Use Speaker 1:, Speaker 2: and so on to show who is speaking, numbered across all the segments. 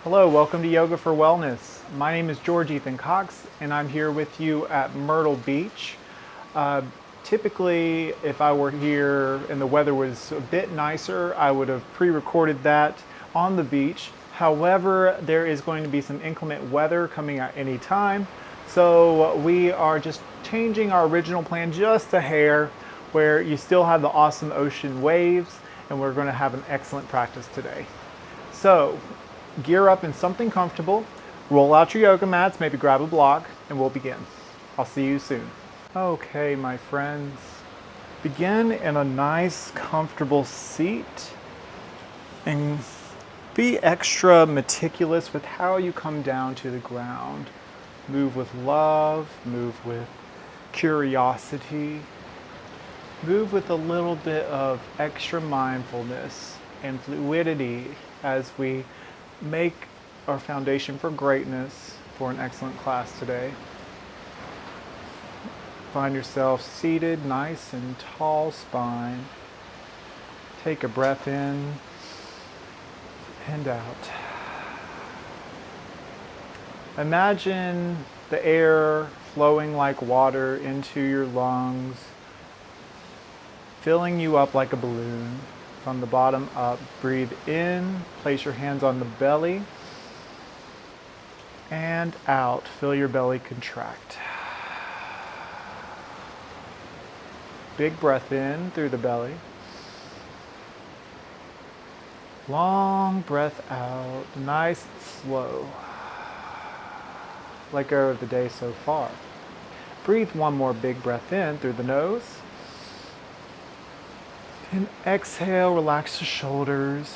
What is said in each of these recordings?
Speaker 1: Hello, welcome to Yoga for Wellness. My name is George Ethan Cox, and I'm here with you at Myrtle Beach. Typically, if I were here and the weather was a bit nicer, I would have pre-recorded that on the beach. However, there is going to be some inclement weather coming at any time, so we are just changing our original plan just a hair, where you still have the awesome ocean waves, and we're going to have an excellent practice today. So, gear up in something comfortable, roll out your yoga mats, maybe grab a block, and we'll begin. I'll see you soon. Okay, my friends, begin in a nice, comfortable seat and be extra meticulous with how you come down to the ground. Move with love, move with curiosity, move with a little bit of extra mindfulness and fluidity as we make our foundation for greatness for an excellent class today. Find yourself seated, nice and tall spine. Take a breath in and out. Imagine the air flowing like water into your lungs, filling you up like a balloon. From the bottom up, breathe in, place your hands on the belly, and out, feel your belly contract. Big breath in through the belly. Long breath out, nice and slow. Let go of the day so far. Breathe one more big breath in through the nose. And exhale, relax the shoulders.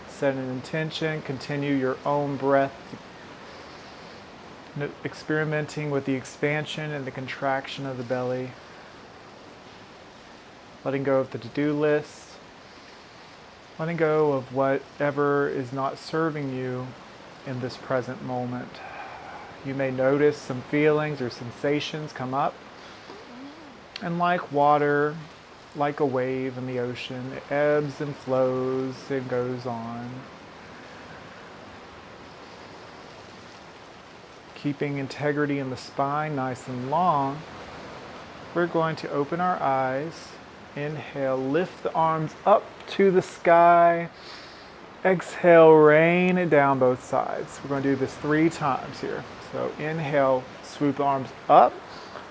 Speaker 1: Set an intention, continue your own breath, experimenting with the expansion and the contraction of the belly. Letting go of the to-do list. Letting go of whatever is not serving you in this present moment. You may notice some feelings or sensations come up. And like water, like a wave in the ocean, it ebbs and flows and goes on. Keeping integrity in the spine nice and long, we're going to open our eyes. Inhale, lift the arms up to the sky. Exhale, rain it down both sides. We're going to do this 3 times here. So inhale, swoop the arms up.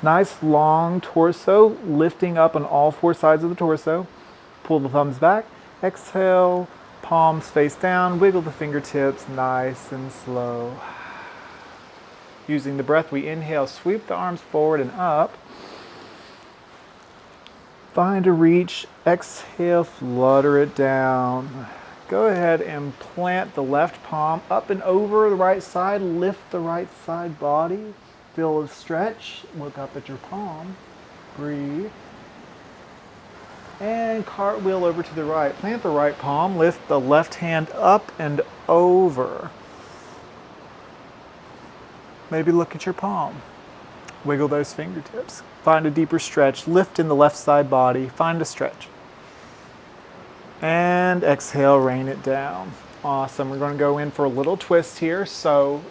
Speaker 1: Nice long torso, lifting up on all 4 sides of the torso. Pull the thumbs back. Exhale, palms face down. Wiggle the fingertips, nice and slow. Using the breath, we inhale, sweep the arms forward and up. Find a reach. Exhale, flutter it down. Go ahead and plant the left palm up and over the right side. Lift the right side body. Feel a stretch, look up at your palm, breathe, and cartwheel over to the right. Plant the right palm, lift the left hand up and over. Maybe look at your palm. Wiggle those fingertips. Find a deeper stretch, lift in the left side body, find a stretch. And exhale, rain it down. Awesome, we're going to go in for a little twist here, so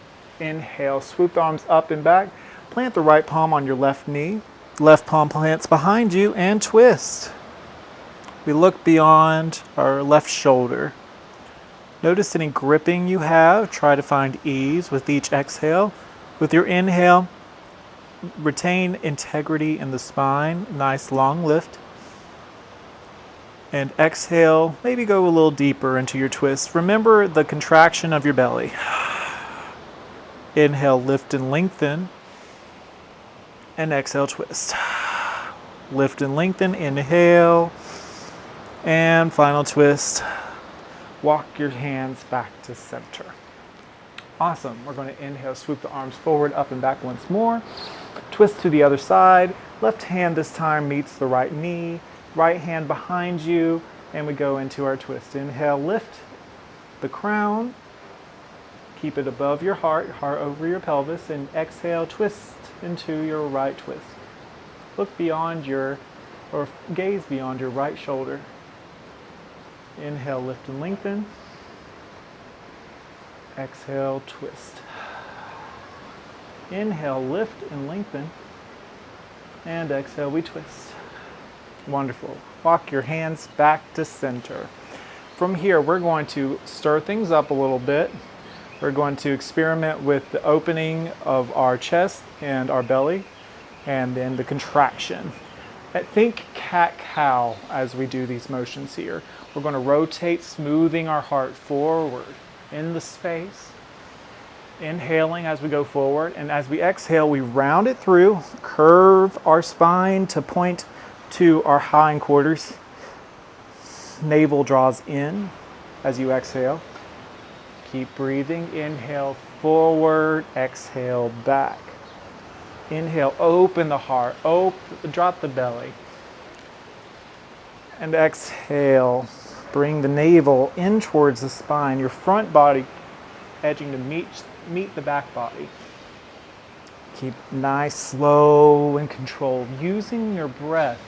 Speaker 1: inhale, swoop the arms up and back. Plant the right palm on your left knee. Left palm plants behind you and twist. We look beyond our left shoulder. Notice any gripping you have. Try to find ease with each exhale. With your inhale, retain integrity in the spine. Nice long lift. And exhale, maybe go a little deeper into your twist. Remember the contraction of your belly. Inhale, lift and lengthen, and exhale, twist. Lift and lengthen, inhale, and final twist. Walk your hands back to center. Awesome. We're going to inhale, swoop the arms forward, up and back once more. Twist to the other side. Left hand this time meets the right knee. Right hand behind you, and we go into our twist. Inhale, lift the crown. Keep it above your heart over your pelvis, and exhale, twist into your right twist. Look beyond or gaze beyond your right shoulder. Inhale, lift and lengthen. Exhale, twist. Inhale, lift and lengthen. And exhale, we twist. Wonderful. Walk your hands back to center. From here, we're going to stir things up a little bit. We're going to experiment with the opening of our chest and our belly, and then the contraction. Think cat-cow as we do these motions here. We're going to rotate, smoothing our heart forward in the space. Inhaling as we go forward, and as we exhale, we round it through, curve our spine to point to our hindquarters. Navel draws in as you exhale. Keep breathing. Inhale forward, exhale back. Inhale, open the heart, drop the belly. And exhale, bring the navel in towards the spine, your front body edging to meet the back body. Keep nice, slow, and controlled, using your breath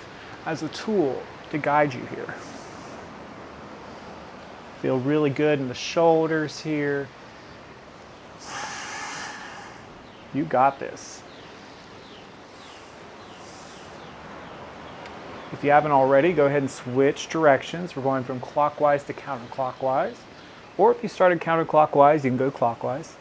Speaker 1: as a tool to guide you here. Feel really good in the shoulders here. You got this. If you haven't already, go ahead and switch directions. We're going from clockwise to counterclockwise. Or if you started counterclockwise, you can go clockwise.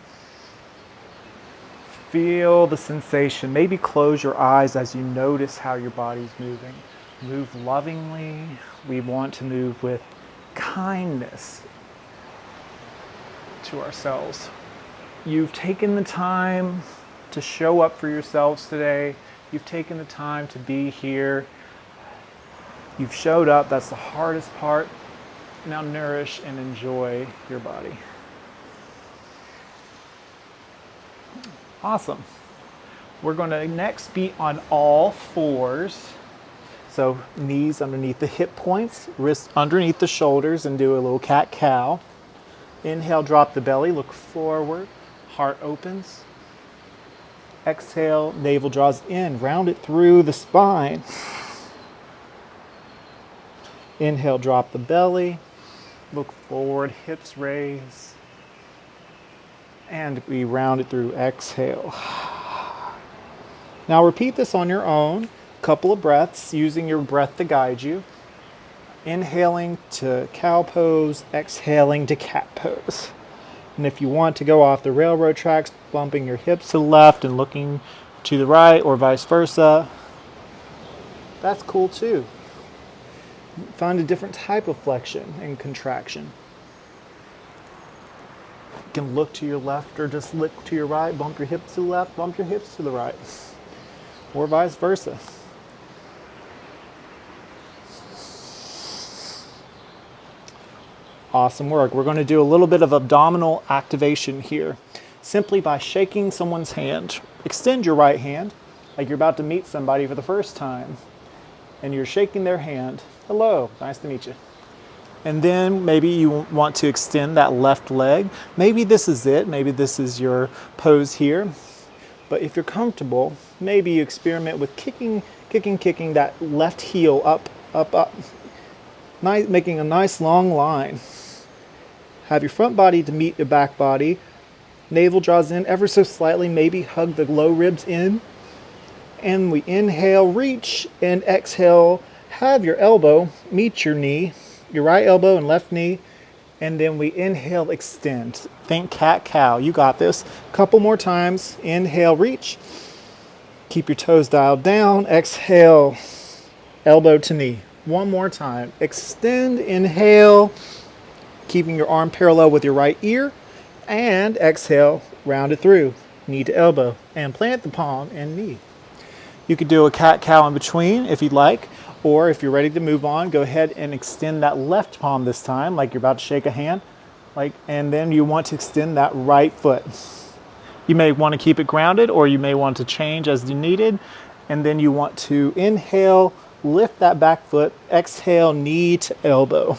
Speaker 1: Feel the sensation. Maybe close your eyes as you notice how your body's moving. Move lovingly. We want to move with kindness to ourselves. You've taken the time to show up for yourselves today. You've taken the time to be here. You've showed up. That's the hardest part. Now nourish and enjoy your body. Awesome. We're going to next be on all fours. So knees underneath the hip points, wrists underneath the shoulders, and do a little cat-cow. Inhale, drop the belly, look forward, heart opens. Exhale, navel draws in, round it through the spine. Inhale, drop the belly, look forward, hips raise. And we round it through, exhale. Now repeat this on your own, couple of breaths, using your breath to guide you. Inhaling to cow pose, exhaling to cat pose. And if you want to go off the railroad tracks, bumping your hips to the left and looking to the right, or vice versa, that's cool too. Find a different type of flexion and contraction. You can look to your left or just look to your right, bump your hips to the left, bump your hips to the right, or vice versa. Awesome work. We're going to do a little bit of abdominal activation here, simply by shaking someone's hand. Extend your right hand like you're about to meet somebody for the first time, and you're shaking their hand. Hello, nice to meet you. And then maybe you want to extend that left leg. Maybe this is it. Maybe this is your pose here. But if you're comfortable, maybe you experiment with kicking that left heel up, up, up. Nice, making a nice long line. Have your front body to meet your back body. Navel draws in ever so slightly. Maybe hug the low ribs in. And we inhale, reach, and exhale. Have your elbow meet your knee, your right elbow and left knee. And then we inhale, extend. Think cat-cow. You got this. Couple more times. Inhale, reach. Keep your toes dialed down. Exhale, elbow to knee. One more time. Extend, inhale, keeping your arm parallel with your right ear. And exhale, round it through, knee to elbow. And plant the palm and knee. You could do a cat-cow in between if you'd like. Or if you're ready to move on, go ahead and extend that left palm this time, like you're about to shake a hand. And then you want to extend that right foot. You may want to keep it grounded, or you may want to change as needed. And then you want to inhale, lift that back foot. Exhale, knee to elbow.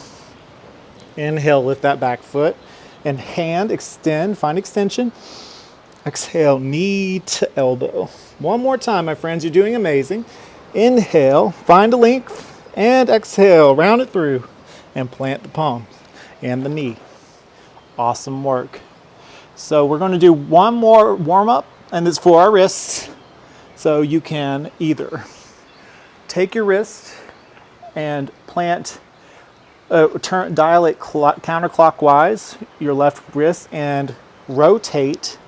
Speaker 1: Inhale, lift that back foot. And hand, extend, find extension. Exhale, knee to elbow. One more time, my friends, you're doing amazing. Inhale, find a length, and exhale, round it through, and plant the palms and the knee. Awesome work. So we're going to do one more warm up, and it's for our wrists. So you can either take your wrist and plant, dial it counterclockwise, your left wrist, and rotate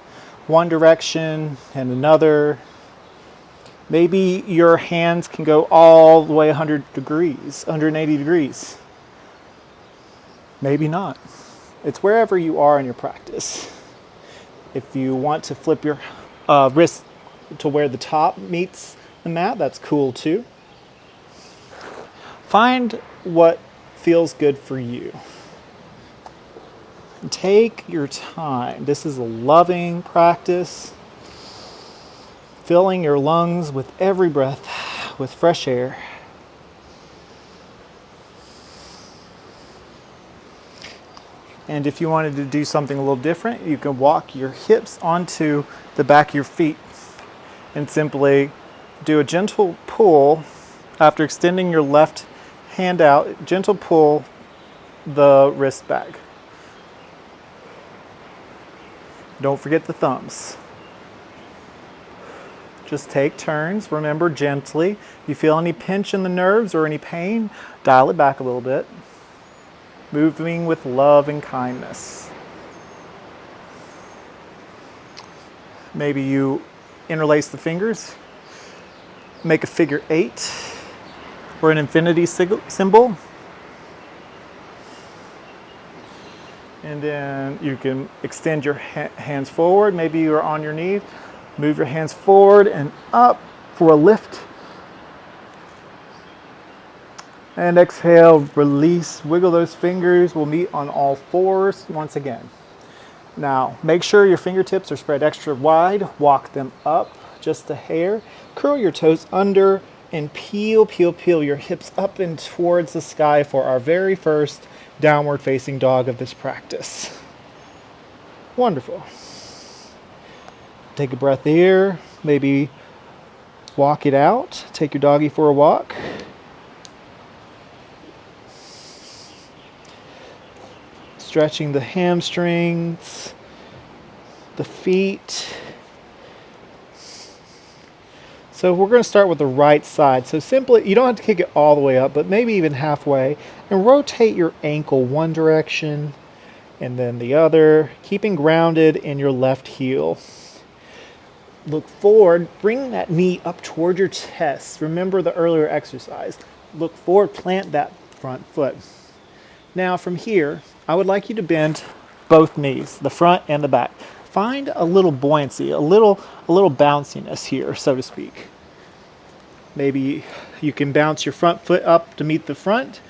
Speaker 1: one direction and another. Maybe your hands can go all the way 100 degrees, 180 degrees. Maybe not. It's wherever you are in your practice. If you want to flip your wrist to where the top meets the mat, that's cool too. Find what feels good for you. Take your time. This is a loving practice. Filling your lungs with every breath with fresh air. And if you wanted to do something a little different, you can walk your hips onto the back of your feet and simply do a gentle pull after extending your left hand out. Gentle pull the wrist back. Don't forget the thumbs. Just take turns. Remember, gently. If you feel any pinch in the nerves or any pain, dial it back a little bit. Moving with love and kindness. Maybe you interlace the fingers, make a figure 8 or an infinity symbol. And then you can extend your hands forward. Maybe you're on your knees. Move your hands forward and up for a lift. And exhale, release, wiggle those fingers. We'll meet on all fours once again. Now, make sure your fingertips are spread extra wide. Walk them up just a hair. Curl your toes under and peel your hips up and towards the sky for our very first downward facing dog of this practice. Wonderful. Take a breath here. Maybe walk it out. Take your doggy for a walk. Stretching the hamstrings, the feet. So we're going to start with the right side. So simply, you don't have to kick it all the way up, but maybe even halfway. And rotate your ankle one direction and then the other, keeping grounded in your left heel. Look forward, bring that knee up toward your chest. Remember the earlier exercise. Look forward, plant that front foot. Now from here, I would like you to bend both knees, the front and the back. Find a little buoyancy, a little bounciness here, so to speak. Maybe you can bounce your front foot up to meet the front,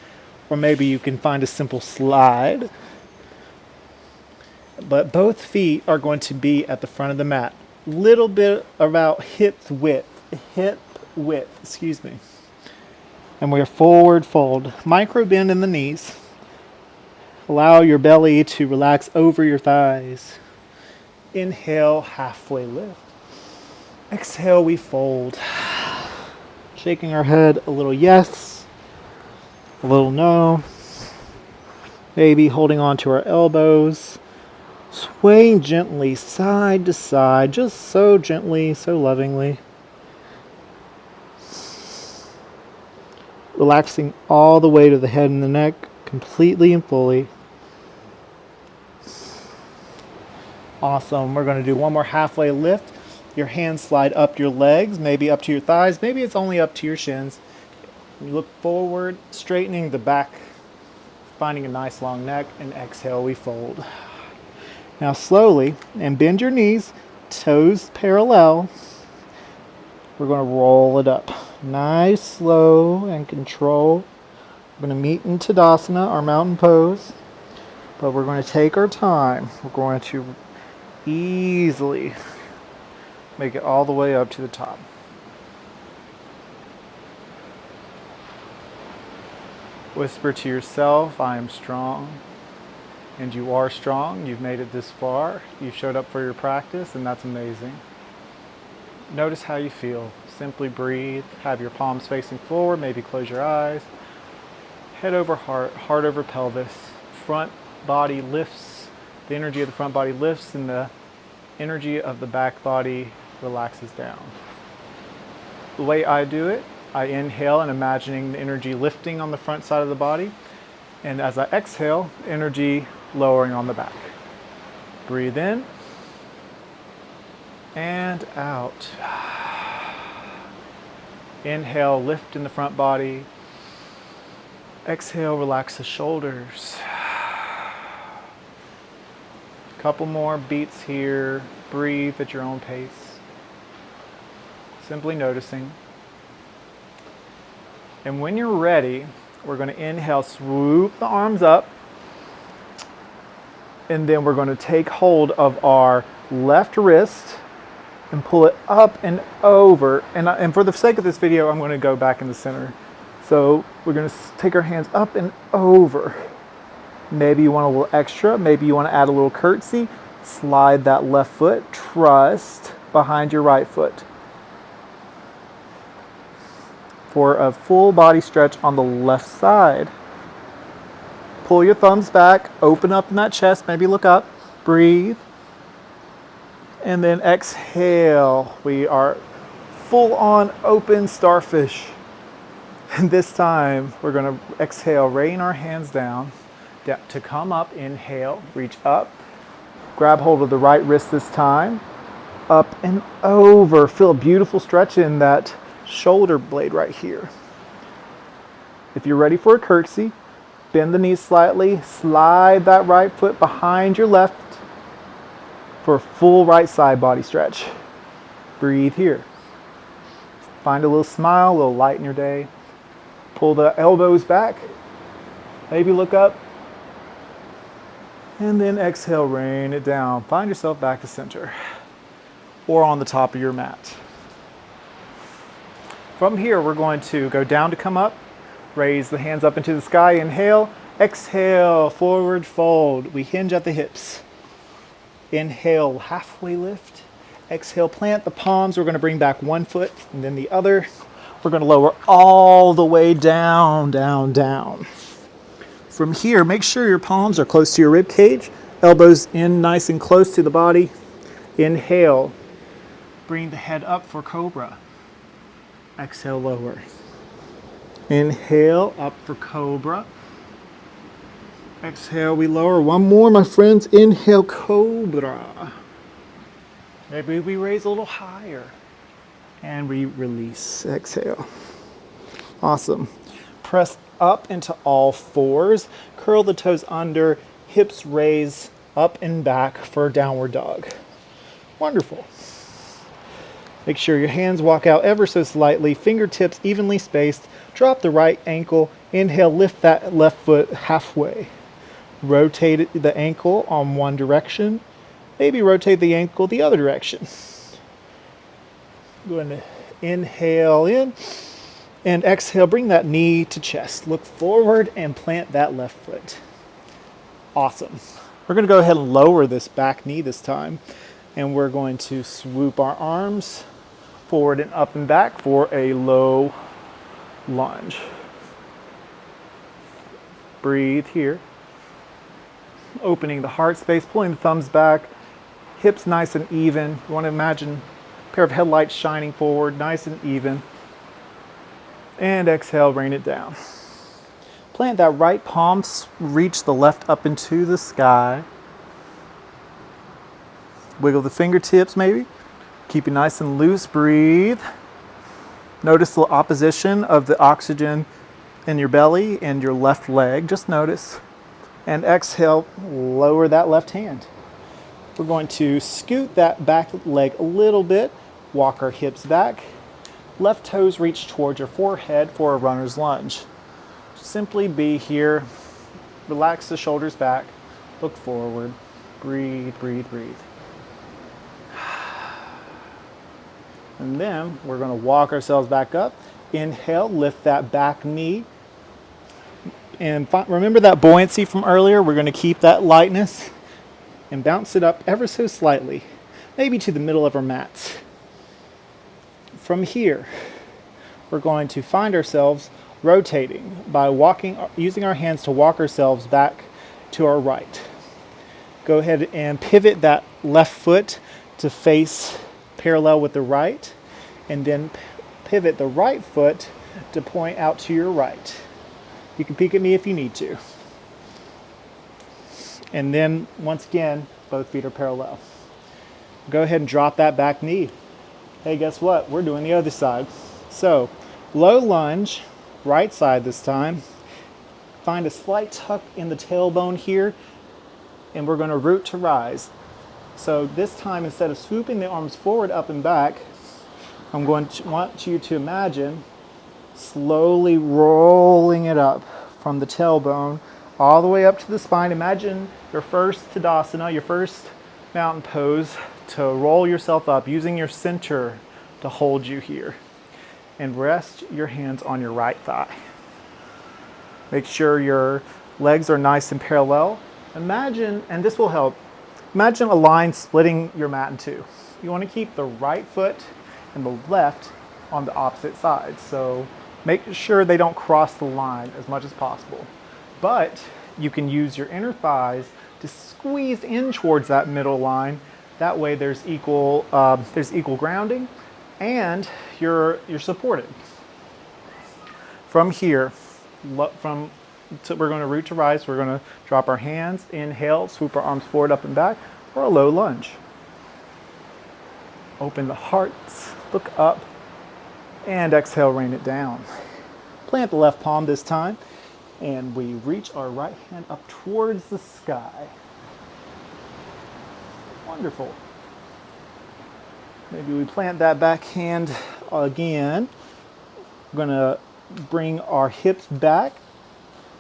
Speaker 1: or maybe you can find a simple slide. But both feet are going to be at the front of the mat. Little bit about hip width, excuse me. And we're forward fold. Micro bend in the knees. Allow your belly to relax over your thighs. Inhale, halfway lift. Exhale, we fold. Shaking our head a little yes, a little no. Maybe holding on to our elbows. Swaying gently side to side, just so gently, so lovingly. Relaxing all the way to the head and the neck, completely and fully. Awesome. We're going to do one more halfway lift. Your hands slide up your legs, maybe up to your thighs, maybe it's only up to your shins. You look forward, straightening the back, finding a nice long neck, and exhale, we fold. Now slowly, and bend your knees, toes parallel. We're going to roll it up. Nice, slow, and control. We're going to meet in Tadasana, our mountain pose. But we're going to take our time. We're going to easily make it all the way up to the top. Whisper to yourself, I am strong. And you are strong. You've made it this far. You showed up for your practice, and that's amazing. Notice how you feel. Simply breathe. Have your palms facing forward. Maybe close your eyes. Head over heart, heart over pelvis. Front body lifts The energy of the front body lifts and the energy of the back body relaxes down. The way I do it, I inhale and imagining the energy lifting on the front side of the body. And as I exhale, energy lowering on the back. Breathe in and out. Inhale, lift in the front body. Exhale, relax the shoulders. Couple more beats here. Breathe at your own pace. Simply noticing. And when you're ready, we're going to inhale, swoop the arms up. And then we're going to take hold of our left wrist and pull it up and over. And for the sake of this video, I'm going to go back in the center. So we're going to take our hands up and over. Maybe you want a little extra. Maybe you want to add a little curtsy. Slide that left foot. Trust behind your right foot. For a full body stretch on the left side. Pull your thumbs back. Open up in that chest. Maybe look up. Breathe. And then exhale. We are full on open starfish. And this time we're going to exhale, rain our hands down. To come up, inhale, reach up, grab hold of the right wrist this time, up and over. Feel a beautiful stretch in that shoulder blade right here. If you're ready for a curtsy, bend the knees slightly, slide that right foot behind your left for a full right side body stretch. Breathe here. Find a little smile, a little light in your day. Pull the elbows back, maybe look up. And then exhale, rain it down. Find yourself back to center or on the top of your mat. From here, we're going to go down to come up, raise the hands up into the sky, inhale, exhale, forward fold. We hinge at the hips. Inhale, halfway lift. Exhale, plant the palms. We're going to bring back one foot and then the other. We're going to lower all the way down, down, down. From here, make sure your palms are close to your rib cage, elbows in nice and close to the body. Inhale, bring the head up for cobra. Exhale, lower. Inhale, up for cobra. Exhale, we lower. One more, my friends. Inhale, cobra. Maybe we raise a little higher. And we release. Exhale. Awesome. Press up into all fours. Curl the toes under. Hips raise up and back for downward dog. Wonderful. Make sure your hands walk out ever so slightly. Fingertips evenly spaced. Drop the right ankle. Inhale, lift that left foot halfway. Rotate the ankle on one direction. Maybe rotate the ankle the other direction. Going to inhale in and exhale. Bring that knee to chest. Look forward and plant that left foot. Awesome. We're going to go ahead and lower this back knee this time. And we're going to swoop our arms forward and up and back for a low lunge. Breathe here. Opening the heart space, pulling the thumbs back, hips nice and even. You want to imagine a pair of headlights shining forward, nice and even. And exhale, rain it down. Plant that right palm, reach the left up into the sky. Wiggle the fingertips maybe. Keep it nice and loose, breathe. Notice the opposition of the oxygen in your belly and your left leg, just notice. And exhale, lower that left hand. We're going to scoot that back leg a little bit, walk our hips back. Left toes reach towards your forehead for a runner's lunge. Simply be here, relax the shoulders back, look forward, breathe, breathe, breathe. And then we're going to walk ourselves back up. Inhale, lift that back knee. And remember that buoyancy from earlier? We're going to keep that lightness and bounce it up ever so slightly, maybe to the middle of our mats. From here, we're going to find ourselves rotating by using our hands to walk ourselves back to our right. Go ahead and pivot that left foot to face parallel with the right, and then pivot the right foot to point out to your right. You can peek at me if you need to. And then, once again, both feet are parallel. Go ahead and drop that back knee. Hey, guess what? We're doing the other side. So, low lunge, right side this time. Find a slight tuck in the tailbone here, and we're going to root to rise. So this time, instead of swooping the arms forward, up and back, I'm going to want you to imagine slowly rolling it up from the tailbone all the way up to the spine. Imagine your first Tadasana, your first mountain pose, to roll yourself up using your center to hold you here. And rest your hands on your right thigh. Make sure your legs are nice and parallel. Imagine, and this will help, imagine a line splitting your mat in two. You want to keep the right foot and the left on the opposite side. So make sure they don't cross the line as much as possible. But you can use your inner thighs to squeeze in towards that middle line. That way there's equal grounding, and you're supported. From here, we're going to root to rise. We're going to drop our hands, inhale, swoop our arms forward, up and back, or a low lunge. Open the hearts, look up, and exhale, rain it down. Plant the left palm this time, and we reach our right hand up towards the sky. Wonderful. Maybe we plant that back hand again. We're going to bring our hips back.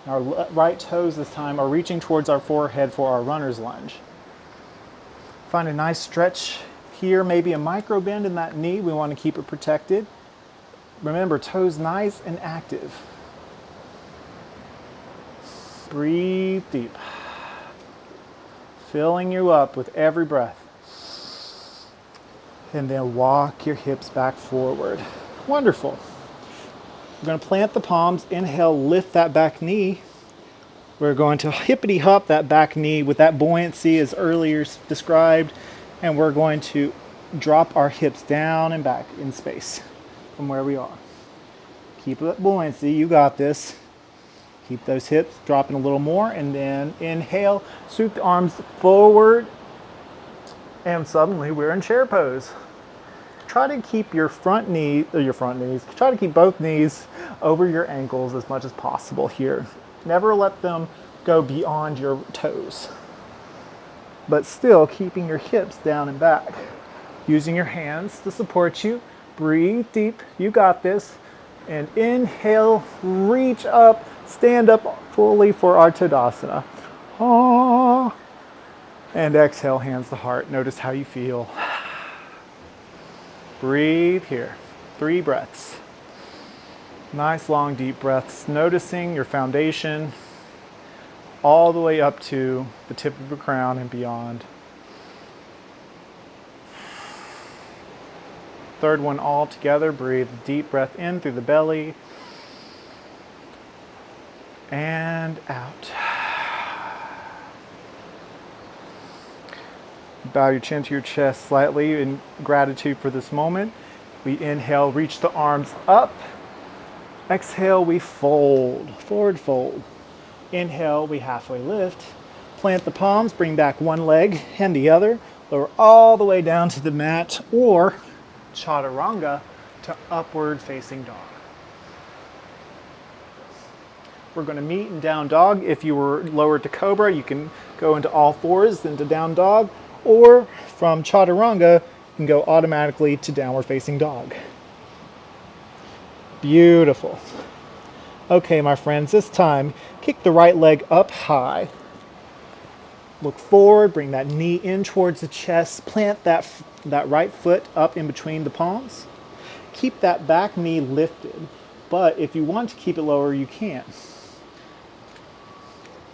Speaker 1: Our right toes this time are reaching towards our forehead for our runner's lunge. Find a nice stretch here, maybe a micro bend in that knee. We want to keep it protected. Remember, toes nice and active. Breathe deep. Filling you up with every breath. And then walk your hips back forward. Wonderful. We're going to plant the palms. Inhale, lift that back knee. We're going to hippity hop that back knee with that buoyancy as earlier described. And we're going to drop our hips down and back in space from where we are. Keep that buoyancy. You got this. Keep those hips dropping a little more. And then inhale, swoop the arms forward. And suddenly we're in chair pose. Try to keep your try to keep both knees over your ankles as much as possible here. Never let them go beyond your toes. But still keeping your hips down and back. Using your hands to support you. Breathe deep. You got this. And inhale, reach up, stand up fully for our Tadasana. Ah. And exhale, hands to heart. Notice how you feel. Breathe here. 3 breaths. Nice, long, deep breaths. Noticing your foundation all the way up to the tip of your crown and beyond. Third one all together. Breathe deep breath in through the belly. And out. Bow your chin to your chest slightly in gratitude for this moment. We inhale, reach the arms up. Exhale, we fold, forward fold. Inhale, we halfway lift. Plant the palms, bring back one leg and the other. Lower all the way down to the mat, or chaturanga to upward facing dog. We're going to meet in down dog. If you were lowered to cobra, you can go into all fours, then to down dog. Or from chaturanga, you can go automatically to downward facing dog. Beautiful. Okay, my friends, this time, kick the right leg up high. Look forward, bring that knee in towards the chest. Plant that right foot up in between the palms. Keep that back knee lifted, but if you want to keep it lower, you can.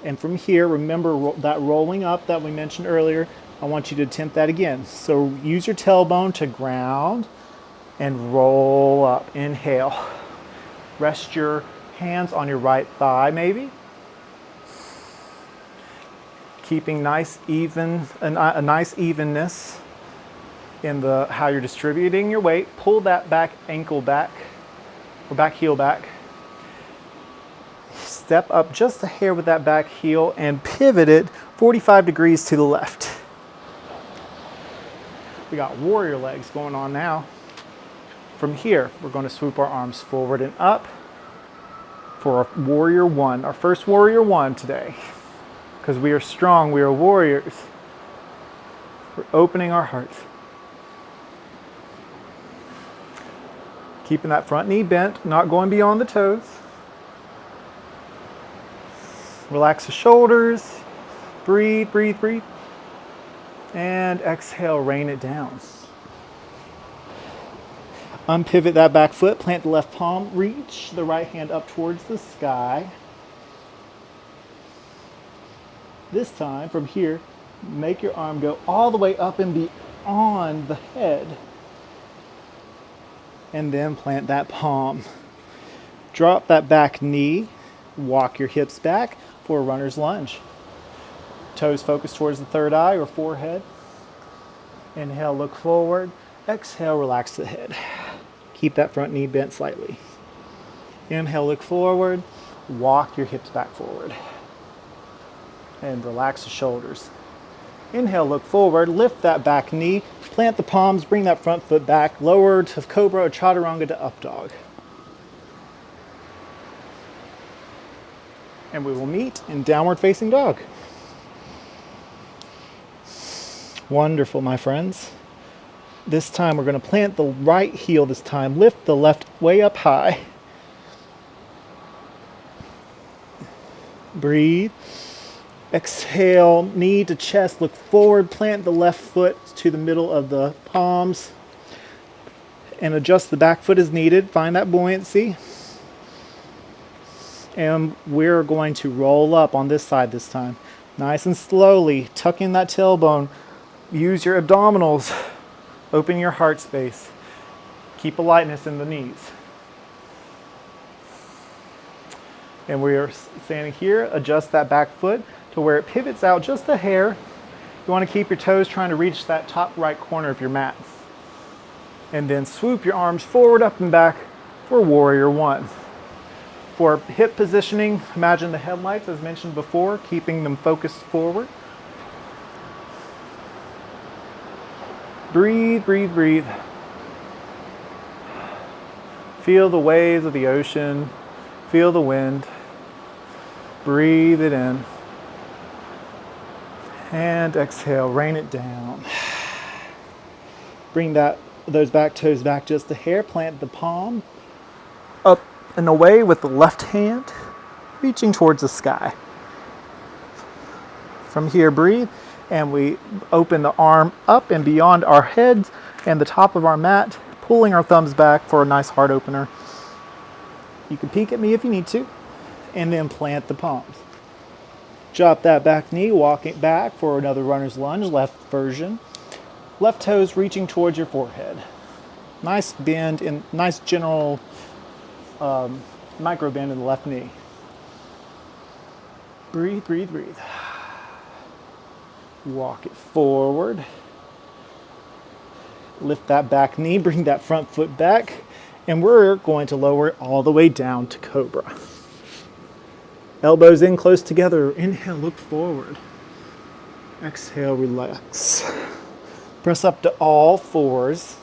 Speaker 1: And from here, remember that rolling up that we mentioned earlier. I want you to attempt that again. So use your tailbone to ground and roll up. Inhale. Rest your hands on your right thigh, maybe. Keeping a nice evenness in how you're distributing your weight. Pull that back ankle back, or back heel back. Step up just a hair with that back heel and pivot it 45 degrees to the left. We got warrior legs going on now. From here, we're going to swoop our arms forward and up for our warrior one, our first warrior one today. Because we are strong, we are warriors. We're opening our hearts. Keeping that front knee bent, not going beyond the toes. Relax the shoulders. Breathe, breathe, breathe. And exhale, rain it down. Unpivot that back foot, plant the left palm, reach the right hand up towards the sky. This time, from here, make your arm go all the way up and beyond the head. And then plant that palm. Drop that back knee, walk your hips back for a runner's lunge. Toes focus towards the third eye or forehead. Inhale, look forward. Exhale, relax the head. Keep that front knee bent slightly. Inhale, look forward. Walk your hips back forward. And relax the shoulders. Inhale, look forward. Lift that back knee. Plant the palms. Bring that front foot back. Lower to cobra or chaturanga to up dog. And we will meet in downward facing dog. Wonderful, my friends. This time we're going to plant the right heel this time. Lift the left way up high. Breathe. Exhale, knee to chest, look forward. Plant the left foot to the middle of the palms. And adjust the back foot as needed. Find that buoyancy. And we're going to roll up on this side this time. Nice and slowly, tuck in that tailbone. Use your abdominals. Open your heart space. Keep a lightness in the knees. And we are standing here. Adjust that back foot to where it pivots out just a hair. You want to keep your toes trying to reach that top right corner of your mat. And then swoop your arms forward, up and back for warrior one. For hip positioning, imagine the headlights as mentioned before, keeping them focused forward. Breathe, breathe, breathe. Feel the waves of the ocean. Feel the wind. Breathe it in. And exhale, rain it down. Bring those back toes back just a hair. Plant the palm up and away with the left hand, reaching towards the sky. From here, breathe. And we open the arm up and beyond our heads and the top of our mat, pulling our thumbs back for a nice heart opener. You can peek at me if you need to, and then plant the palms. Drop that back knee, walk it back for another runner's lunge, left version. Left toes reaching towards your forehead. Nice bend and nice general micro bend in the left knee. Breathe, breathe, breathe. Walk it forward. Lift that back knee, bring that front foot back, and we're going to lower it all the way down to cobra. Elbows in close together. Inhale, look forward. Exhale, relax. Press up to all fours.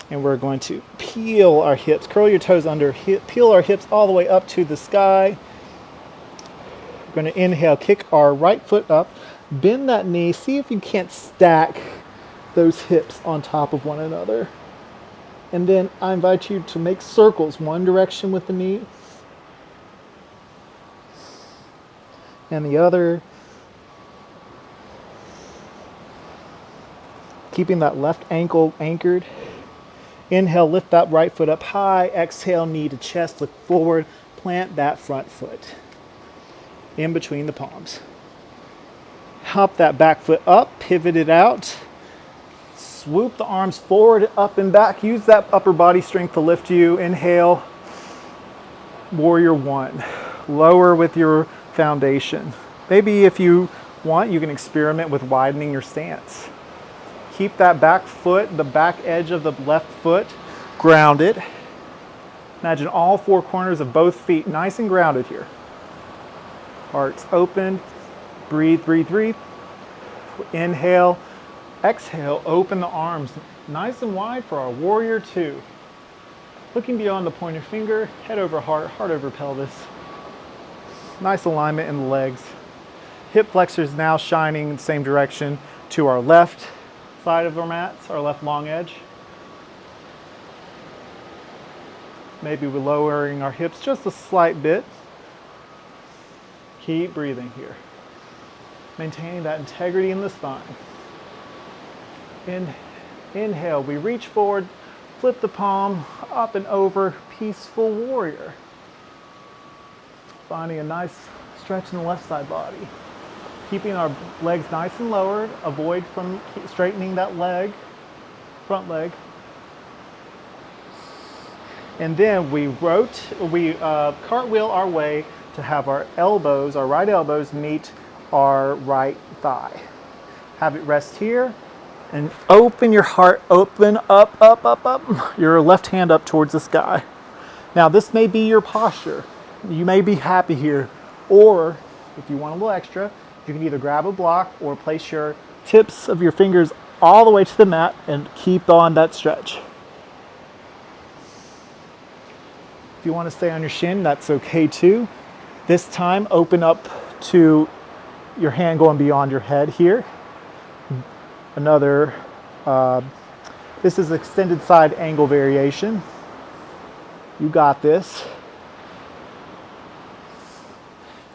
Speaker 1: And we're going to peel our hips, curl your toes under, peel our hips all the way up to the sky. We're going to inhale, kick our right foot up, bend that knee, see if you can't stack those hips on top of one another. And then I invite you to make circles, one direction with the knee and the other. Keeping that left ankle anchored. Inhale, lift that right foot up high. Exhale, knee to chest, look forward. Plant that front foot in between the palms. Hop that back foot up, pivot it out. Swoop the arms forward, up and back. Use that upper body strength to lift you. Inhale, warrior one. Lower with your foundation. Maybe if you want, you can experiment with widening your stance. Keep that back foot, the back edge of the left foot, grounded. Imagine all four corners of both feet nice and grounded here. Hearts open. Breathe, breathe, breathe. Inhale, exhale, open the arms nice and wide for our warrior two. Looking beyond the pointer finger, head over heart, heart over pelvis. Nice alignment in the legs. Hip flexors now shining in the same direction to our left side of our mats, our left long edge. Maybe we're lowering our hips just a slight bit. Keep breathing here. Maintaining that integrity in the spine. Inhale, we reach forward, flip the palm up and over, peaceful warrior. Finding a nice stretch in the left side body. Keeping our legs nice and lowered, avoid from straightening that leg, front leg. And then we cartwheel our way to have our elbows, our right elbows meet our right thigh. Have it rest here and open your heart, open up, up, up, up, your left hand up towards the sky. Now this may be your posture. You may be happy here, or if you want a little extra, you can either grab a block or place your tips of your fingers all the way to the mat and keep on that stretch. If you want to stay on your shin, that's okay too. This time, open up to your hand going beyond your head here. Another, this is extended side angle variation. You got this.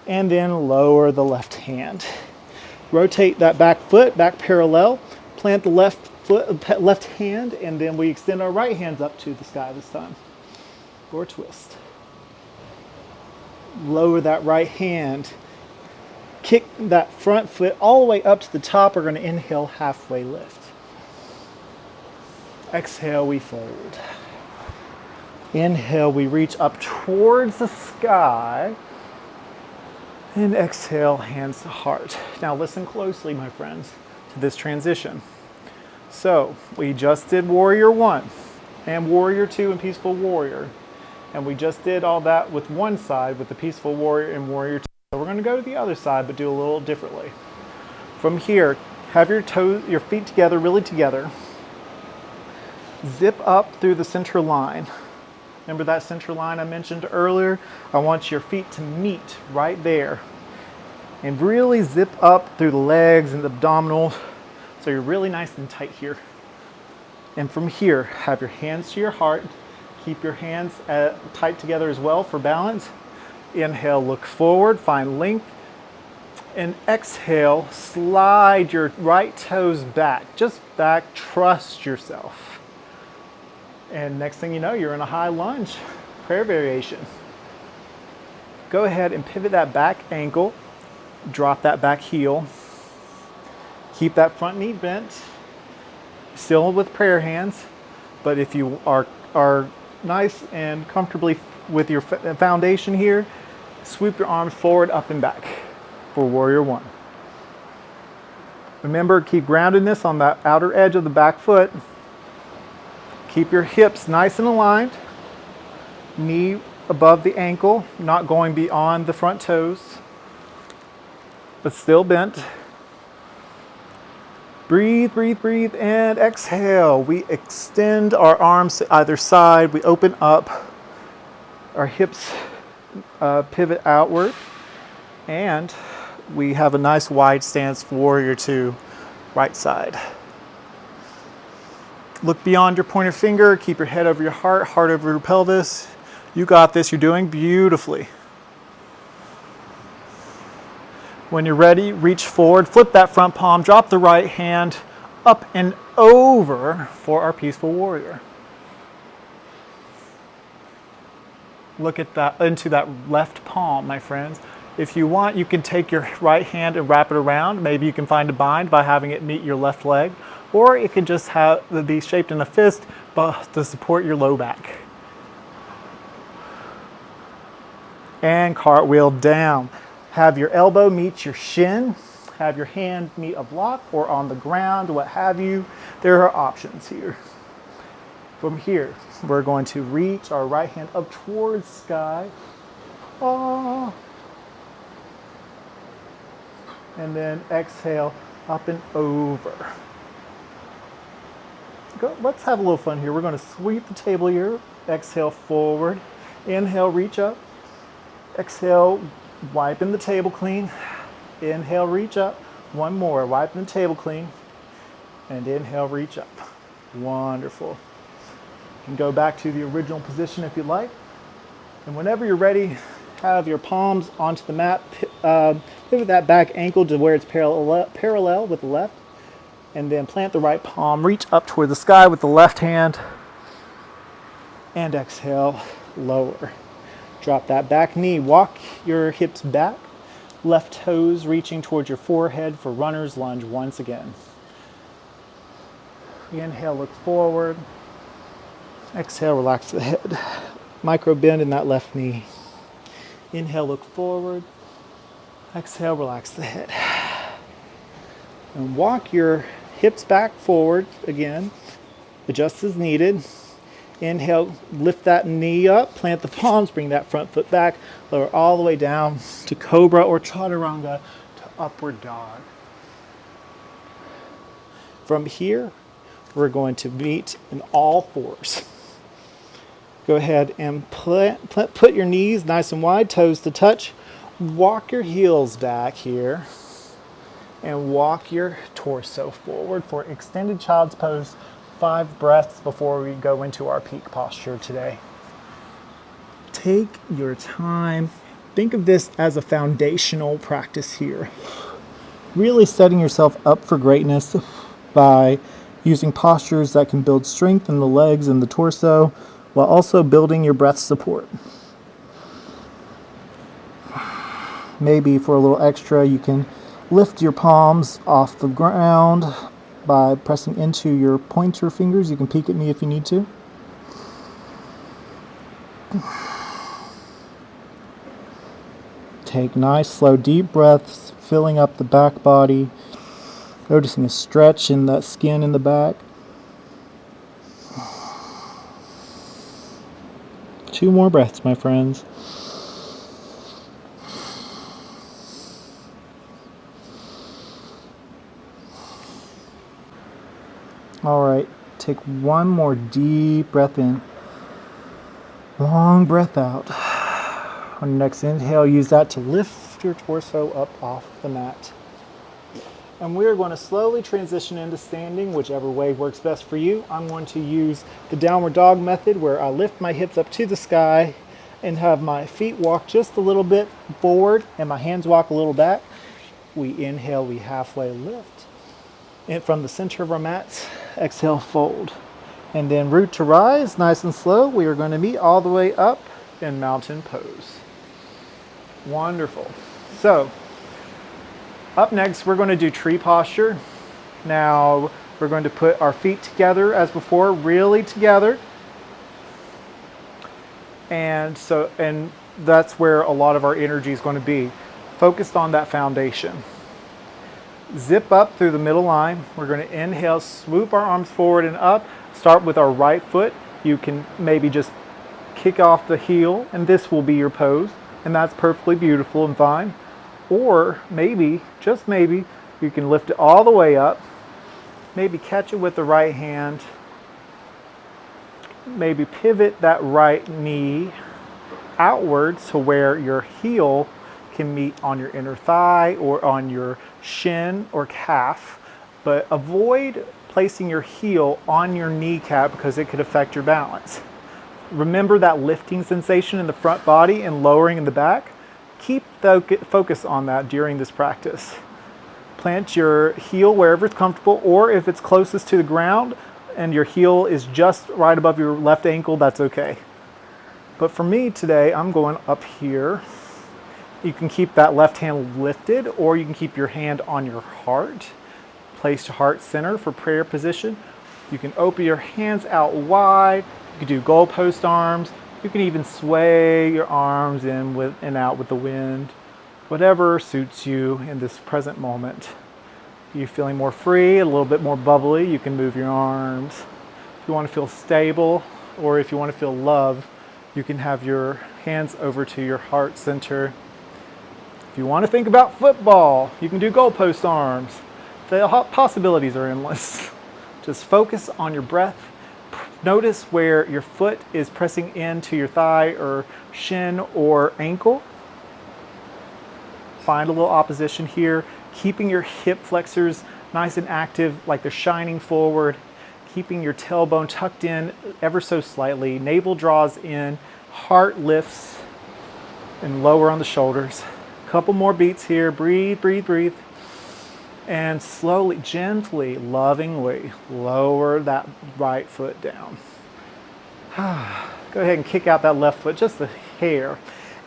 Speaker 1: And then lower the left hand. Rotate that back foot, back parallel. Plant the left hand, and then we extend our right hands up to the sky this time. Or twist. Lower that right hand. Kick that front foot all the way up to the top. We're going to inhale, halfway lift. Exhale, we fold. Inhale, we reach up towards the sky. And exhale, hands to heart. Now listen closely, my friends, to this transition. So we just did Warrior 1 and Warrior 2 and Peaceful Warrior. And we just did all that with one side with the Peaceful Warrior and Warrior 2. So we're going to go to the other side, but do a little differently. From here, have your feet together, really together. Zip up through the center line. Remember that center line I mentioned earlier? I want your feet to meet right there. And really zip up through the legs and the abdominals so you're really nice and tight here. And from here, have your hands to your heart. Keep your hands tight together as well for balance. Inhale, look forward, find length. And exhale, slide your right toes back. Just back, trust yourself. And next thing you know, you're in a high lunge, prayer variation. Go ahead and pivot that back ankle, drop that back heel. Keep that front knee bent, still with prayer hands. But if you are nice and comfortably with your foundation here, swoop your arms forward, up and back for Warrior 1. Remember, keep groundedness on that outer edge of the back foot. Keep your hips nice and aligned. Knee above the ankle, not going beyond the front toes, but still bent. Breathe, breathe, breathe, and exhale. We extend our arms to either side. We open up. Our hips pivot outward. And we have a nice wide stance for Warrior 2, right side. Look beyond your pointer finger. Keep your head over your heart, heart over your pelvis. You got this. You're doing beautifully. When you're ready, reach forward, flip that front palm, drop the right hand up and over for our Peaceful Warrior. Look at that, into that left palm, my friends. If you want, you can take your right hand and wrap it around. Maybe you can find a bind by having it meet your left leg. Or it can just be shaped in a fist to support your low back. And cartwheel down. Have your elbow meet your shin. Have your hand meet a block or on the ground, what have you. There are options here. From here, we're going to reach our right hand up towards sky. Ah. And then exhale up and over. Let's have a little fun here. We're going to sweep the table here. Exhale forward. Inhale, reach up. Exhale, wiping the table clean. Inhale, reach up. One more, wiping the table clean. And inhale, reach up. Wonderful. You can go back to the original position if you like. And whenever you're ready, have your palms onto the mat. Pivot that back ankle to where it's parallel with the left. And then plant the right palm. Reach up toward the sky with the left hand. And exhale, lower. Drop that back knee. Walk your hips back. Left toes reaching towards your forehead for runner's lunge once again. Inhale, look forward. Exhale, relax the head. Micro bend in that left knee. Inhale, look forward. Exhale, relax the head. And walk your hips back forward again. Adjust as needed. Inhale, lift that knee up, plant the palms, bring that front foot back, lower all the way down to Cobra or Chaturanga to Upward Dog. From here, we're going to meet in all fours. Go ahead and put your knees nice and wide, toes to touch. Walk your heels back here and walk your torso forward for extended child's pose. 5 breaths before we go into our peak posture today. Take your time. Think of this as a foundational practice here. Really setting yourself up for greatness by using postures that can build strength in the legs and the torso while also building your breath support. Maybe for a little extra, you can lift your palms off the ground by pressing into your pointer fingers. You can peek at me if you need to. Take nice, slow, deep breaths, filling up the back body, noticing a stretch in that skin in the back. 2 more breaths, my friends. All right, take one more deep breath in. Long breath out. On your next inhale, use that to lift your torso up off the mat. And we're going to slowly transition into standing, whichever way works best for you. I'm going to use the downward dog method where I lift my hips up to the sky and have my feet walk just a little bit forward and my hands walk a little back. We inhale, we halfway lift. And from the center of our mats, exhale, fold. And then root to rise, nice and slow. We are going to meet all the way up in mountain pose. Wonderful. So, up next, we're going to do tree posture. Now, we're going to put our feet together as before, really together. And that's where a lot of our energy is going to be, focused on that foundation. Zip up through the middle line. We're going to inhale, swoop our arms forward and up. Start with our right foot. You can maybe just kick off the heel, and this will be your pose. And that's perfectly beautiful and fine. Or maybe, just maybe, you can lift it all the way up. Maybe catch it with the right hand. Maybe pivot that right knee outwards to where your heel can meet on your inner thigh or on your shin or calf, but avoid placing your heel on your kneecap because it could affect your balance. Remember that lifting sensation in the front body and lowering in the back. Keep focus on that during this practice. Plant your heel wherever it's comfortable, or if it's closest to the ground and your heel is just right above your left ankle, that's okay. But for me today, I'm going up here. You can keep that left hand lifted, or you can keep your hand on your heart. Place your heart center for prayer position. You can open your hands out wide. You can do goalpost arms. You can even sway your arms in and out with the wind. whatever suits you in this present moment. You feeling more free, a little bit more bubbly, you can move your arms. If you want to feel stable, or if you want to feel love, you can have your hands over to your heart center. If you want to think about football, you can do goalpost arms. The possibilities are endless. Just focus on your breath. Notice where your foot is pressing into your thigh or shin or ankle. Find a little opposition here, keeping your hip flexors nice and active, like they're shining forward, keeping your tailbone tucked in ever so slightly, navel draws in, heart lifts, and lower on the shoulders. Couple more beats here, breathe, breathe, breathe. And slowly, gently, lovingly lower that right foot down. Go ahead and kick out that left foot, just a hair.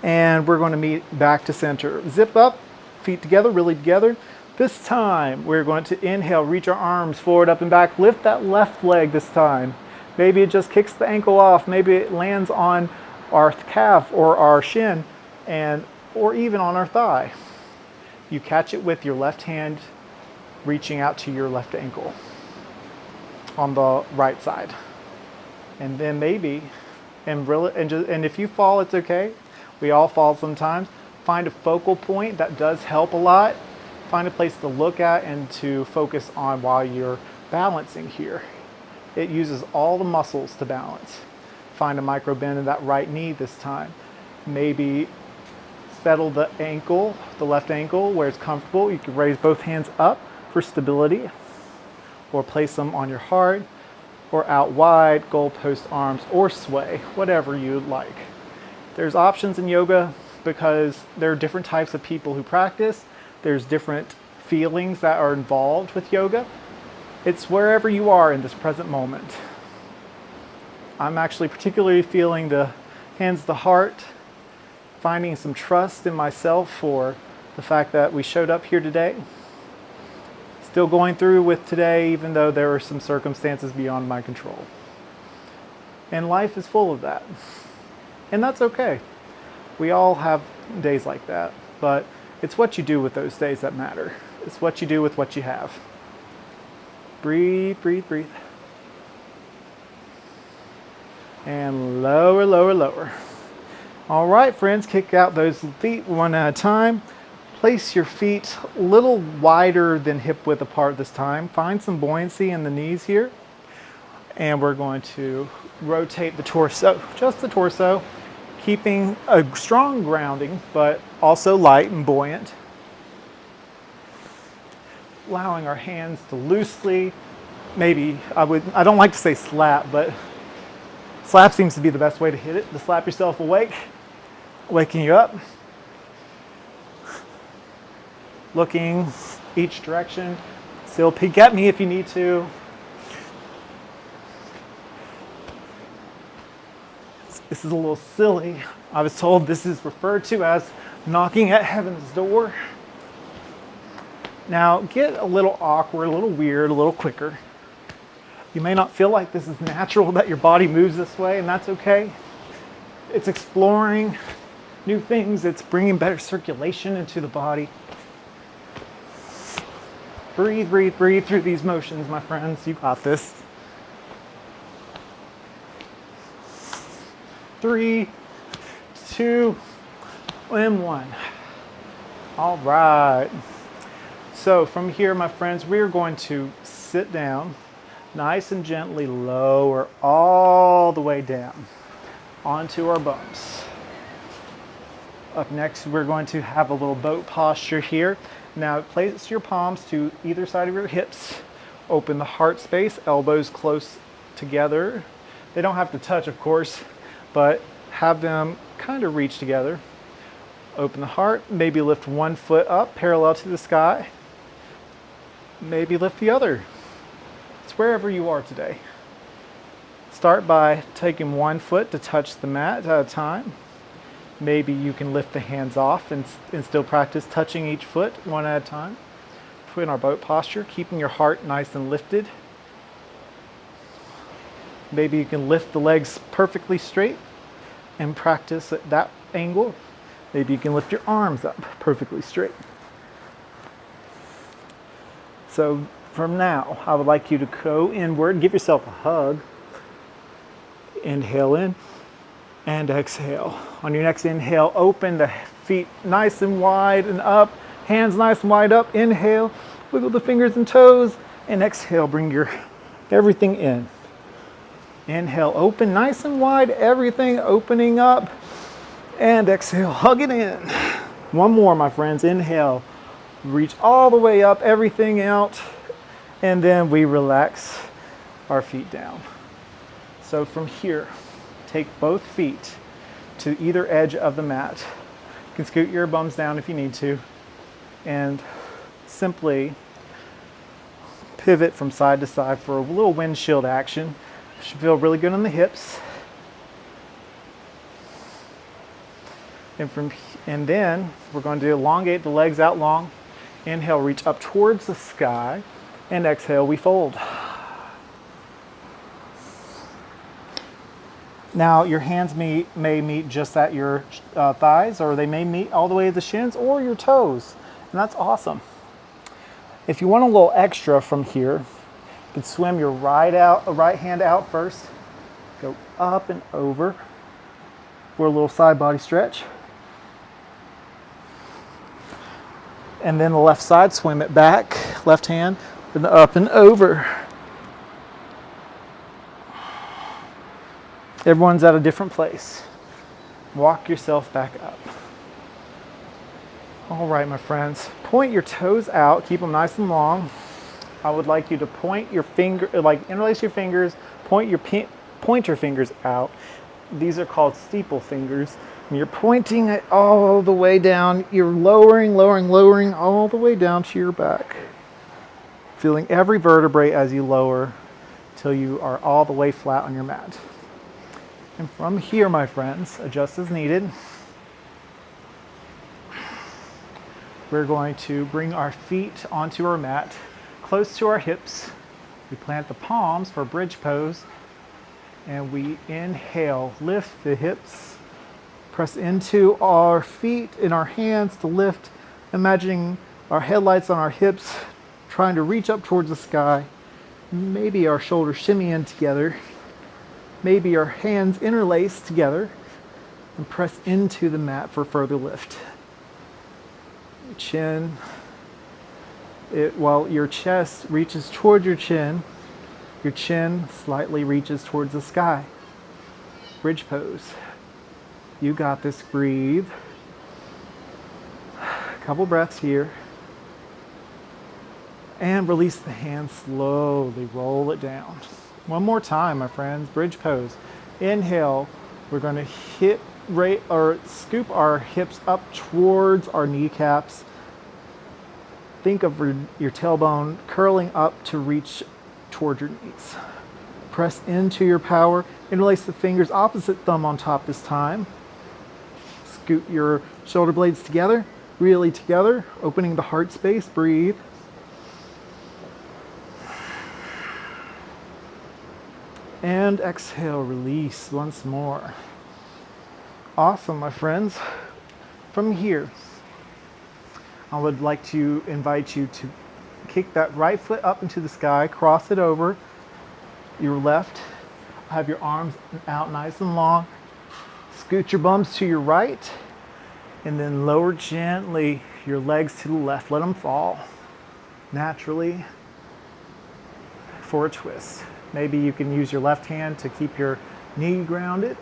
Speaker 1: And we're going to meet back to center. Zip up, feet together, really together. This time, we're going to inhale, reach our arms forward, up and back. Lift that left leg this time. Maybe it just kicks the ankle off. Maybe it lands on our calf or our shin, or even on our thigh. You catch it with your left hand, reaching out to your left ankle on the right side. And then maybe, and if you fall, it's okay. We all fall sometimes. Find a focal point that does help a lot. Find a place to look at and to focus on while you're balancing here. It uses all the muscles to balance. Find a micro bend in that right knee this time. Maybe settle the ankle, the left ankle, where it's comfortable. You can raise both hands up for stability, or place them on your heart, or out wide, goalpost arms, or sway, whatever you like. There's options in yoga because there are different types of people who practice. There's different feelings that are involved with yoga. It's wherever you are in this present moment. I'm actually particularly feeling the hands to the heart, finding some trust in myself for the fact that we showed up here today. Still going through with today, even though there are some circumstances beyond my control. And life is full of that. And that's okay. We all have days like that, but it's what you do with those days that matter. It's what you do with what you have. Breathe, breathe, breathe. And lower, lower, lower. All right, friends, kick out those feet one at a time. Place your feet a little wider than hip width apart this time. Find some buoyancy in the knees here. And we're going to rotate the torso, just the torso, keeping a strong grounding, but also light and buoyant. Allowing our hands to loosely, maybe, I don't like to say slap, but slap seems to be the best way to hit it, to slap yourself awake, waking you up. Looking each direction. Still peek at me if you need to. This is a little silly. I was told this is referred to as knocking at heaven's door. Now get a little awkward, a little weird, a little quicker. You may not feel like this is natural that your body moves this way, and that's okay. It's exploring new things. It's bringing better circulation into the body. Breathe, breathe, breathe through these motions, my friends. You got this. 3, 2, and 1. All right. So from here, my friends, we are going to sit down, nice and gently lower all the way down onto our bums. Up next, we're going to have a little boat posture here. Now place your palms to either side of your hips. Open the heart space, elbows close together. They don't have to touch, of course, but have them kind of reach together. Open the heart, maybe lift one foot up parallel to the sky. Maybe lift the other. It's wherever you are today. Start by taking one foot to touch the mat at a time. Maybe you can lift the hands off and still practice touching each foot one at a time. Put in our boat posture, keeping your heart nice and lifted. Maybe you can lift the legs perfectly straight and practice at that angle. Maybe you can lift your arms up perfectly straight. So from now, I would like you to go inward, give yourself a hug. Inhale in and exhale. On your next inhale, open the feet nice and wide and up, hands nice and wide up. Inhale, wiggle the fingers and toes, and exhale, bring your everything in. Inhale, open nice and wide, everything opening up, and exhale, hug it in. One more, my friends. Inhale, reach all the way up, everything out, and then we relax our feet down. So from here, take both feet to either edge of the mat. You can scoot your bums down if you need to, and simply pivot from side to side for a little windshield action. Should feel really good on the hips. And then we're going to elongate the legs out long. Inhale, reach up towards the sky, and exhale, we fold. Now your hands may meet just at your thighs, or they may meet all the way to the shins or your toes, and that's awesome. If you want a little extra from here, you can swim your right hand out first, go up and over for a little side body stretch. And then the left side, swim it back, left hand, and up and over. Everyone's at a different place. Walk yourself back up. All right, my friends, point your toes out, keep them nice and long. I would like you to point your finger, like interlace your fingers, point your pointer fingers out. These are called steeple fingers. And you're pointing it all the way down. You're lowering all the way down to your back. Feeling every vertebrae as you lower till you are all the way flat on your mat. And from here, my friends, adjust as needed. We're going to bring our feet onto our mat, close to our hips. We plant the palms for bridge pose, and we inhale, lift the hips, press into our feet and our hands to lift, imagining our headlights on our hips, trying to reach up towards the sky. Maybe our shoulders shimmy in together. Maybe our hands interlace together and press into the mat for further lift. Chin, while your chest reaches toward your chin slightly reaches towards the sky. Bridge pose. You got this, breathe. A couple breaths here. And release the hands slowly, roll it down. One more time, my friends, bridge pose. Inhale, we're going to scoop our hips up towards our kneecaps. Think of your tailbone curling up to reach towards your knees. Press into your power. Interlace the fingers, opposite thumb on top this time. Scoot your shoulder blades together, really together, opening the heart space, breathe. And exhale, release once more. Awesome, my friends. From here, I would like to invite you to kick that right foot up into the sky, cross it over your left, have your arms out nice and long, scoot your bums to your right, and then lower gently your legs to the left. Let them fall naturally for a twist. Maybe you can use your left hand to keep your knee grounded.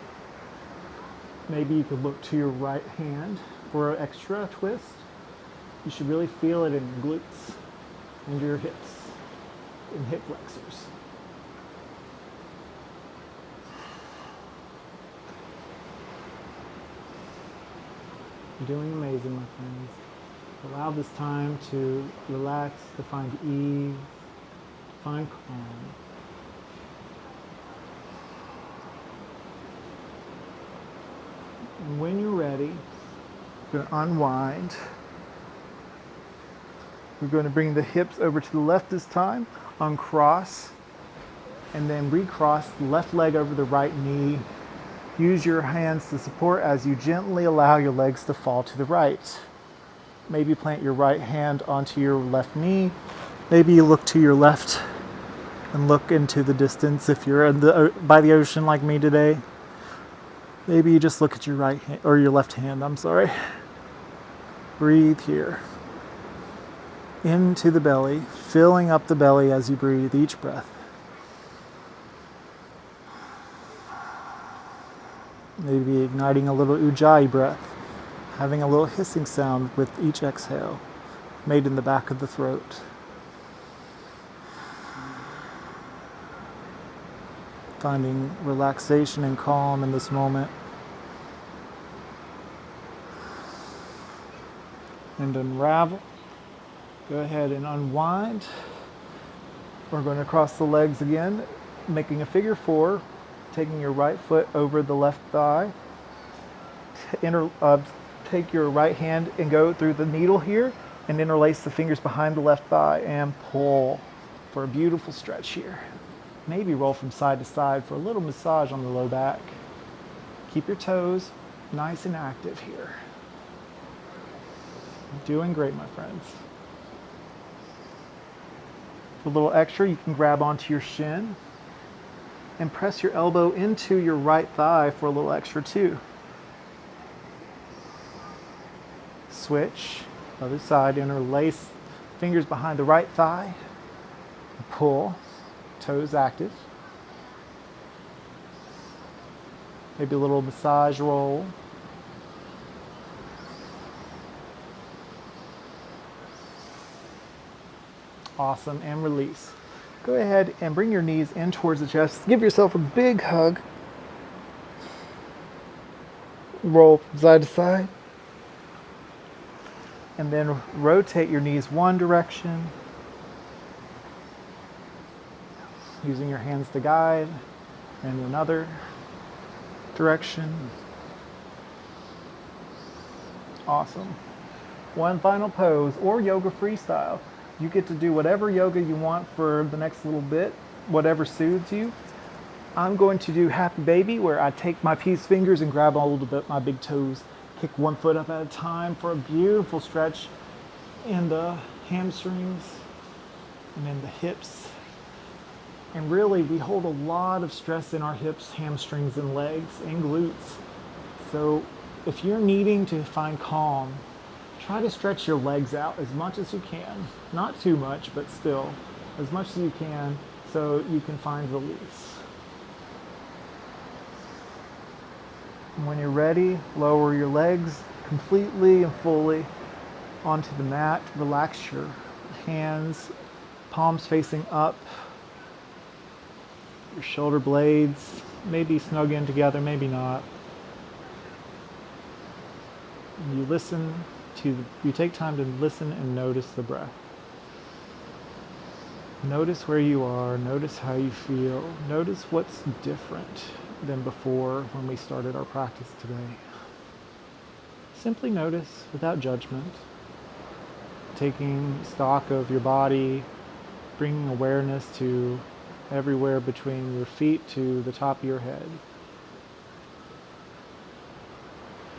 Speaker 1: Maybe you could look to your right hand for an extra twist. You should really feel it in your glutes, into your hips, and hip flexors. You're doing amazing, my friends. Allow this time to relax, to find ease, to find calm. And when you're ready, you're going to unwind. We're going to bring the hips over to the left this time, uncross, and then recross the left leg over the right knee. Use your hands to support as you gently allow your legs to fall to the right. Maybe plant your right hand onto your left knee. Maybe you look to your left and look into the distance if you're by the ocean like me today. Maybe you just look at your right hand, or your left hand, I'm sorry. Breathe here. Into the belly, filling up the belly as you breathe each breath. Maybe igniting a little ujjayi breath, having a little hissing sound with each exhale, made in the back of the throat. Finding relaxation and calm in this moment. And unravel. Go ahead and unwind. We're going to cross the legs again, making a figure four. Taking your right foot over the left thigh. Take your right hand and go through the needle here and interlace the fingers behind the left thigh and pull for a beautiful stretch here. Maybe roll from side to side for a little massage on the low back. Keep your toes nice and active here. Doing great, my friends. A little extra, you can grab onto your shin and press your elbow into your right thigh for a little extra too. Switch, other side, interlace fingers behind the right thigh, pull, toes active. Maybe a little massage roll. Awesome, and release. Go ahead and bring your knees in towards the chest. Give yourself a big hug. Roll from side to side. And then rotate your knees one direction. Using your hands to guide. And another direction. Awesome. One final pose, or yoga freestyle. You get to do whatever yoga you want for the next little bit, whatever soothes you. I'm going to do Happy Baby, where I take my peace fingers and grab a little bit my big toes, kick one foot up at a time for a beautiful stretch in the hamstrings and in the hips. And really, we hold a lot of stress in our hips, hamstrings, and legs, and glutes. So if you're needing to find calm, try to stretch your legs out as much as you can. Not too much, but still, as much as you can, so you can find release. And when you're ready, lower your legs completely and fully onto the mat. Relax your hands, palms facing up. Your shoulder blades maybe snug in together, maybe not. And you take time to listen and notice the breath. Notice where you are, notice how you feel, notice what's different than before when we started our practice today. Simply notice without judgment, taking stock of your body, bringing awareness to everywhere between your feet to the top of your head.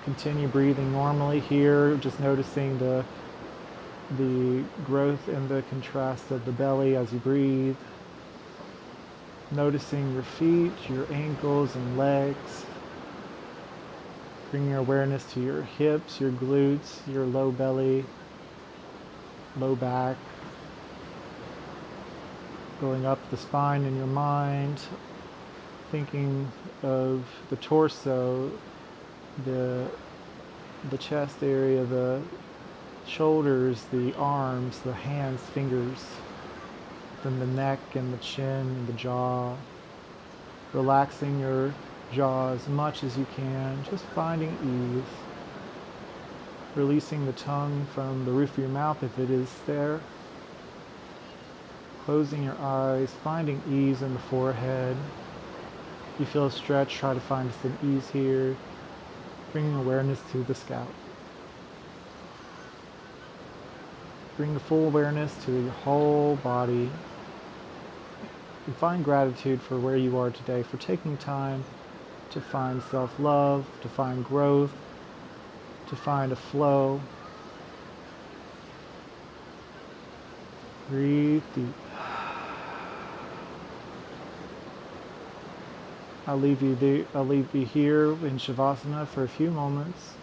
Speaker 1: Continue breathing normally here, just noticing the growth and the contrast of the belly as you breathe. Noticing your feet, your ankles and legs. Bringing your awareness to your hips, your glutes, your low belly, low back. Going up the spine in your mind, thinking of the torso, the chest area, the shoulders, the arms, the hands, fingers, then the neck and the chin and the jaw. Relaxing your jaw as much as you can, just finding ease. Releasing the tongue from the roof of your mouth if it is there. Closing your eyes, finding ease in the forehead. If you feel a stretch, try to find some ease here. Bringing awareness to the scalp. Bring the full awareness to your whole body. And find gratitude for where you are today, for taking time to find self-love, to find growth, to find a flow. Breathe deep. I'll leave you here in Shavasana for a few moments.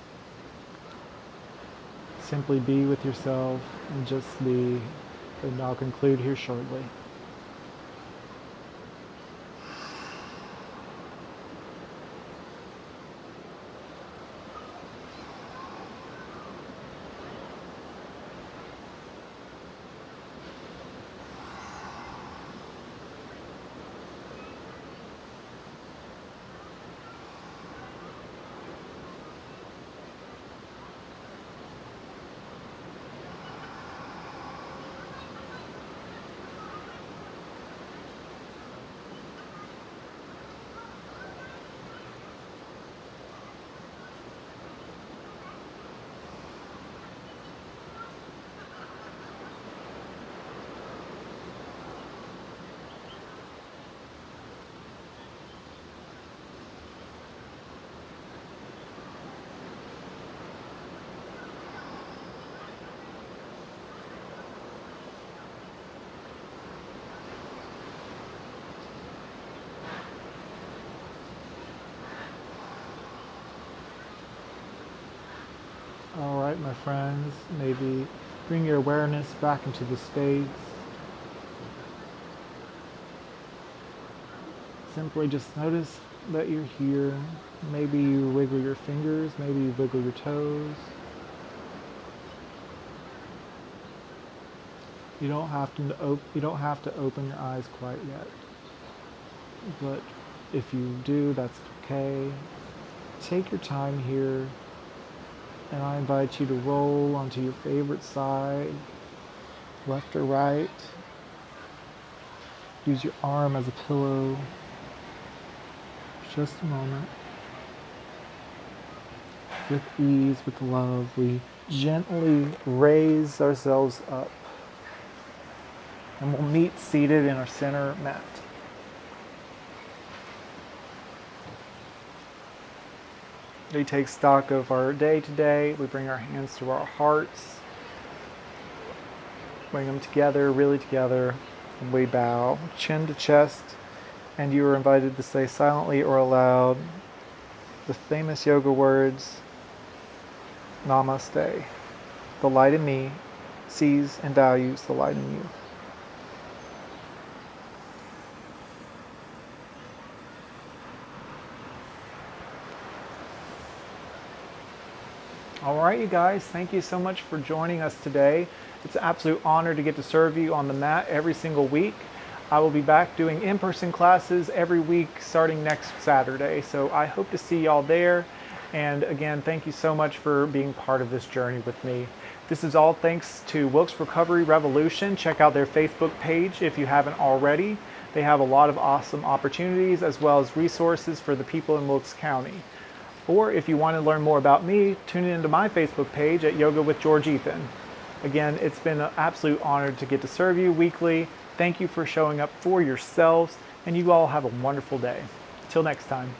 Speaker 1: Simply be with yourself and just be, and I'll conclude here shortly. All right, my friends, maybe bring your awareness back into the space. Simply just notice that you're here. Maybe you wiggle your fingers, maybe you wiggle your toes. You don't have to open your eyes quite yet. But if you do, that's okay. Take your time here. And I invite you to roll onto your favorite side, left or right. Use your arm as a pillow. Just a moment. With ease, with love, we gently raise ourselves up. And we'll meet seated in our center mat. We take stock of our day today. We bring our hands to our hearts. Bring them together, really together. And we bow, chin to chest. And you are invited to say silently or aloud the famous yoga words, Namaste. The light in me sees and values the light in you. All right, you guys, thank you so much for joining us today. It's an absolute honor to get to serve you on the mat every single week. I will be back doing in-person classes every week starting next Saturday. So I hope to see y'all there. And again, thank you so much for being part of this journey with me. This is all thanks to Wilkes Recovery Revolution. Check out their Facebook page if you haven't already. They have a lot of awesome opportunities as well as resources for the people in Wilkes County. Or if you want to learn more about me, tune into my Facebook page at Yoga with George Ethan. Again, it's been an absolute honor to get to serve you weekly. Thank you for showing up for yourselves, and you all have a wonderful day. Till next time.